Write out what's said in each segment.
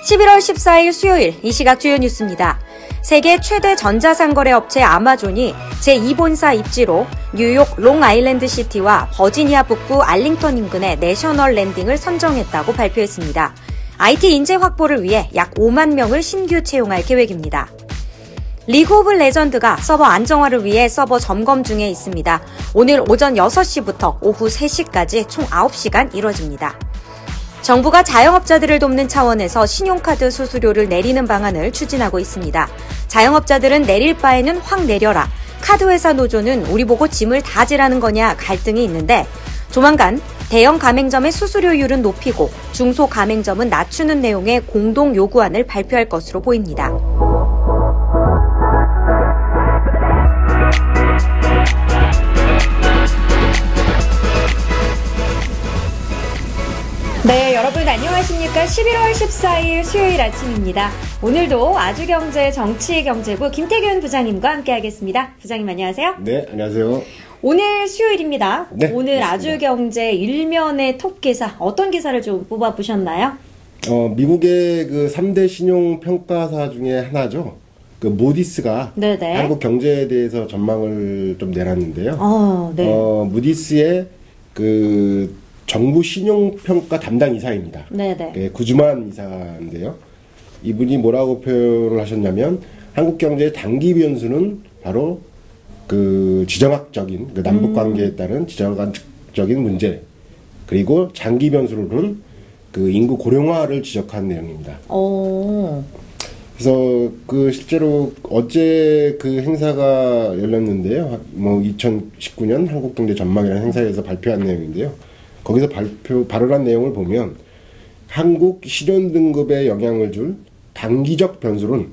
11월 14일 수요일 이 시각 주요 뉴스입니다. 세계 최대 전자상거래 업체 아마존이 제2본사 입지로 뉴욕 롱아일랜드 시티와 버지니아 북부 알링턴 인근의 내셔널 랜딩을 선정했다고 발표했습니다. IT 인재 확보를 위해 약 5만 명을 신규 채용할 계획입니다. 리그 오브 레전드가 서버 안정화를 위해 서버 점검 중에 있습니다. 오늘 오전 6시부터 오후 3시까지 총 9시간 이뤄집니다. 정부가 자영업자들을 돕는 차원에서 신용카드 수수료를 내리는 방안을 추진하고 있습니다. 자영업자들은 내릴 바에는 확 내려라. 카드회사 노조는 우리 보고 짐을 다 지라는 거냐 갈등이 있는데 조만간 대형 가맹점의 수수료율은 높이고 중소 가맹점은 낮추는 내용의 공동 요구안을 발표할 것으로 보입니다. 네, 여러분 안녕하십니까? 11월 14일 수요일 아침입니다. 오늘도 아주경제 정치경제부 김태균 부장님과 함께하겠습니다. 부장님 안녕하세요. 네, 안녕하세요. 오늘 수요일입니다. 네, 오늘 맞습니다. 아주경제 일면의 톱 기사 어떤 기사를 좀 뽑아보셨나요? 미국의 그 3대 신용평가사 중에 하나죠. 그 모디스가 네네. 한국 경제에 대해서 전망을 좀 내놨는데요. 네. 모디스의 그 정부 신용평가 담당 이사입니다. 네네. 네, 구주만 이사인데요. 이분이 뭐라고 표현을 하셨냐면 한국 경제의 단기 변수는 바로 그 지정학적인 그 남북 관계에 따른 지정학적인 문제, 그리고 장기 변수로는 그 인구 고령화를 지적한 내용입니다. 그래서 그 실제로 어제 그 행사가 열렸는데요. 뭐 2019년 한국 경제 전망이라는 행사에서 발표한 내용인데요. 거기서 발언한 내용을 보면 한국 실현 등급에 영향을 줄 단기적 변수는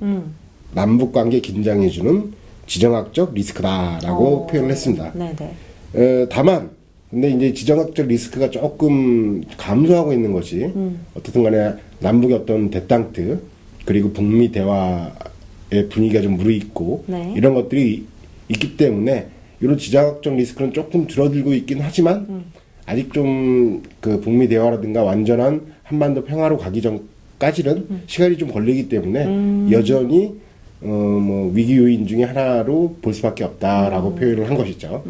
남북 관계 긴장해 주는 지정학적 리스크다라고 표현을 했습니다. 네네. 다만 근데 이제 지정학적 리스크가 조금 감소하고 있는 것이 어떻든 간에 남북의 어떤 대땅트 그리고 북미 대화의 분위기가 좀 무르익고 네. 이런 것들이 있기 때문에 이런 지정학적 리스크는 조금 줄어들고 있긴 하지만 아직 좀 그 북미 대화라든가 완전한 한반도 평화로 가기 전까지는 시간이 좀 걸리기 때문에 여전히 뭐 위기 요인 중에 하나로 볼 수밖에 없다라고 표현을 한 것이죠.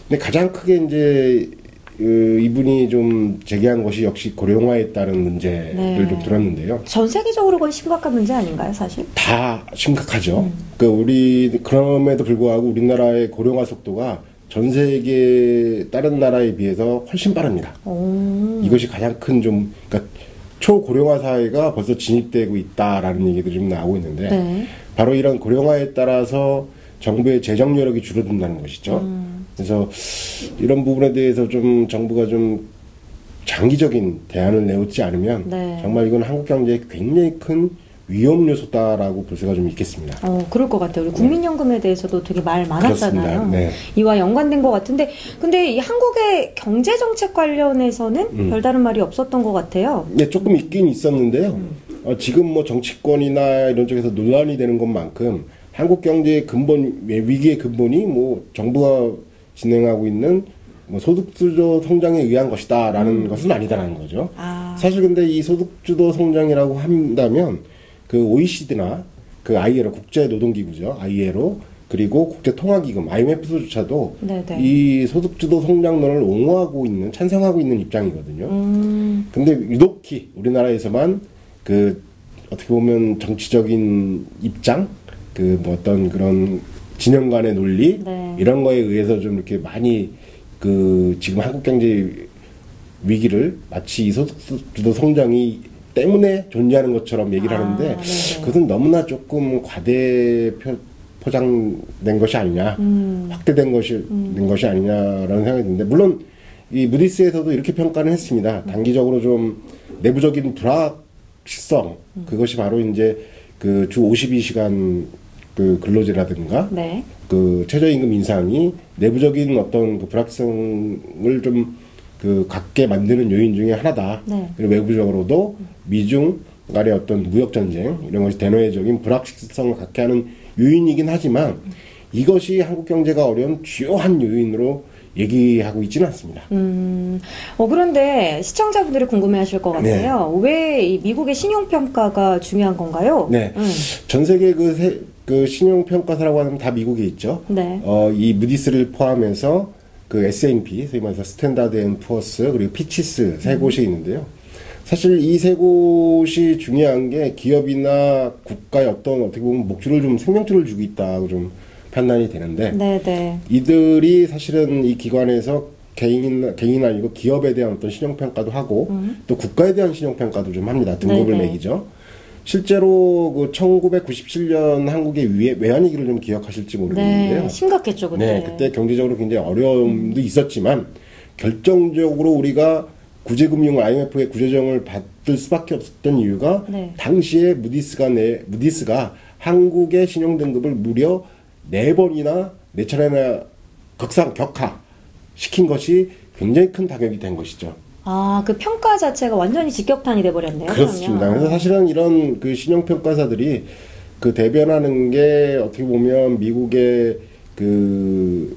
근데 가장 크게 이제 이분이 좀 제기한 것이 역시 고령화에 따른 문제를 네. 좀 들었는데요. 전 세계적으로 거의 심각한 문제 아닌가요, 사실? 다 심각하죠. 그럼에도 불구하고 우리나라의 고령화 속도가 전 세계 다른 나라에 비해서 훨씬 빠릅니다. 이것이 가장 큰 그러니까 초고령화 사회가 벌써 진입되고 있다라는 얘기들이 좀 나오고 있는데 네. 바로 이런 고령화에 따라서 정부의 재정 여력이 줄어든다는 것이죠. 그래서 이런 부분에 대해서 좀 정부가 좀 장기적인 대안을 내놓지 않으면 네. 정말 이건 한국 경제에 굉장히 큰 위험 요소다라고 볼 수가 좀 있겠습니다. 그럴 것 같아요. 우리 국민연금에 대해서도 되게 말 많았잖아요. 네. 이와 연관된 것 같은데, 근데 이 한국의 경제 정책 관련해서는 별다른 말이 없었던 것 같아요. 네, 조금 있긴 있었는데요. 지금 뭐 정치권이나 이런 쪽에서 논란이 되는 것만큼 한국 경제의 근본, 위기의 근본이 뭐 정부가 진행하고 있는 뭐 소득주도 성장에 의한 것이다라는 것은 아니다라는 거죠. 사실 근데 이 소득주도 성장이라고 한다면 그 OECD나 그 ILO 국제노동기구죠. ILO 그리고 국제통화기금 IMF조차도 네네. 이 소득주도 성장론을 옹호하고 있는 찬성하고 있는 입장이거든요. 근데 유독히 우리나라에서만 그 어떻게 보면 정치적인 입장 그 뭐 어떤 그런 진영 간의 논리 네. 이런 거에 의해서 좀 이렇게 많이 그 지금 한국 경제 위기를 마치 이 소득주도 성장이 때문에 존재하는 것처럼 얘기를 하는데 네네. 그것은 너무나 조금 과대 포장된 것이 아니냐, 확대된 된 것이 아니냐라는 생각이 드는데 물론 이 무디스에서도 이렇게 평가는 했습니다. 단기적으로 좀 내부적인 불확실성 그것이 바로 이제 그 주 52시간 그 근로제라든가 네. 그 최저임금 인상이 내부적인 어떤 그 불확실성을 좀 그 갖게 만드는 요인 중에 하나다. 네. 그리고 외부적으로도 미중 간의 어떤 무역 전쟁 이런 것이 대내적인 불확실성을 갖게 하는 요인이긴 하지만 이것이 한국 경제가 어려운 주요한 요인으로 얘기하고 있지는 않습니다. 그런데 시청자분들이 궁금해하실 것 같아요. 왜 이 미국의 신용평가가 중요한 건가요? 네, 전 세계 그 신용평가사라고 하면 다 미국에 있죠. 네. 이 무디스를 포함해서 그 S&P, 소위 말해서 스탠다드 앤 푸어스, 그리고 피치스 세 곳이 있는데요. 사실 이 세 곳이 중요한 게 기업이나 국가의 어떻게 보면 목줄을 좀 생명줄을 주고 있다고 좀 판단이 되는데, 네네. 이들이 사실은 이 기관에서 개인 아니고 기업에 대한 어떤 신용평가도 하고 또 국가에 대한 신용평가도 좀 합니다. 등급을 네네. 매기죠. 실제로 그 1997년 한국의 외환위기를 좀 기억하실지 모르겠는데요. 네, 심각했죠 그때. 네, 그때 경제적으로 굉장히 어려움도 있었지만 결정적으로 우리가 구제금융 IMF의 구제정을 받을 수밖에 없었던 이유가 네. 당시에 무디스가 한국의 신용등급을 무려 4번이나 4차례나 격하 시킨 것이 굉장히 큰 타격이 된 것이죠. 아, 그 평가 자체가 완전히 직격탄이 돼버렸네요. 그렇습니다. 그러면. 그래서 사실은 이런 그 신용평가사들이 그 대변하는 게 어떻게 보면 미국의 그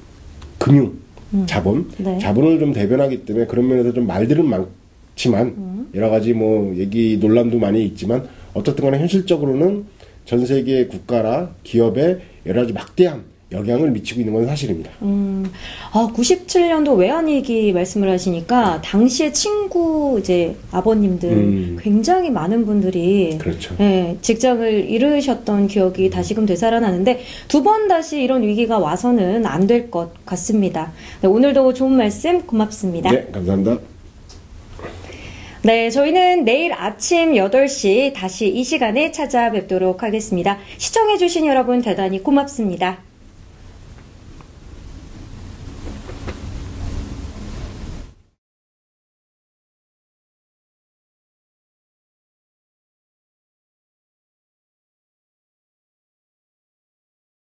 금융 네. 자본을 좀 대변하기 때문에 그런 면에서 좀 말들은 많지만 여러 가지 뭐 얘기 논란도 많이 있지만 어떻든 간에 현실적으로는 전 세계 국가나 기업에 여러 가지 막대한 영향을 미치고 있는 건 사실입니다. 97년도 외환위기 말씀을 하시니까 당시에 친구 이제 아버님들 굉장히 많은 분들이 그렇죠. 예, 직장을 잃으셨던 기억이 다시금 되살아나는데 두 번 다시 이런 위기가 와서는 안 될 것 같습니다. 네, 오늘도 좋은 말씀 고맙습니다. 네, 감사합니다. 네, 저희는 내일 아침 8시 다시 이 시간에 찾아뵙도록 하겠습니다. 시청해주신 여러분 대단히 고맙습니다.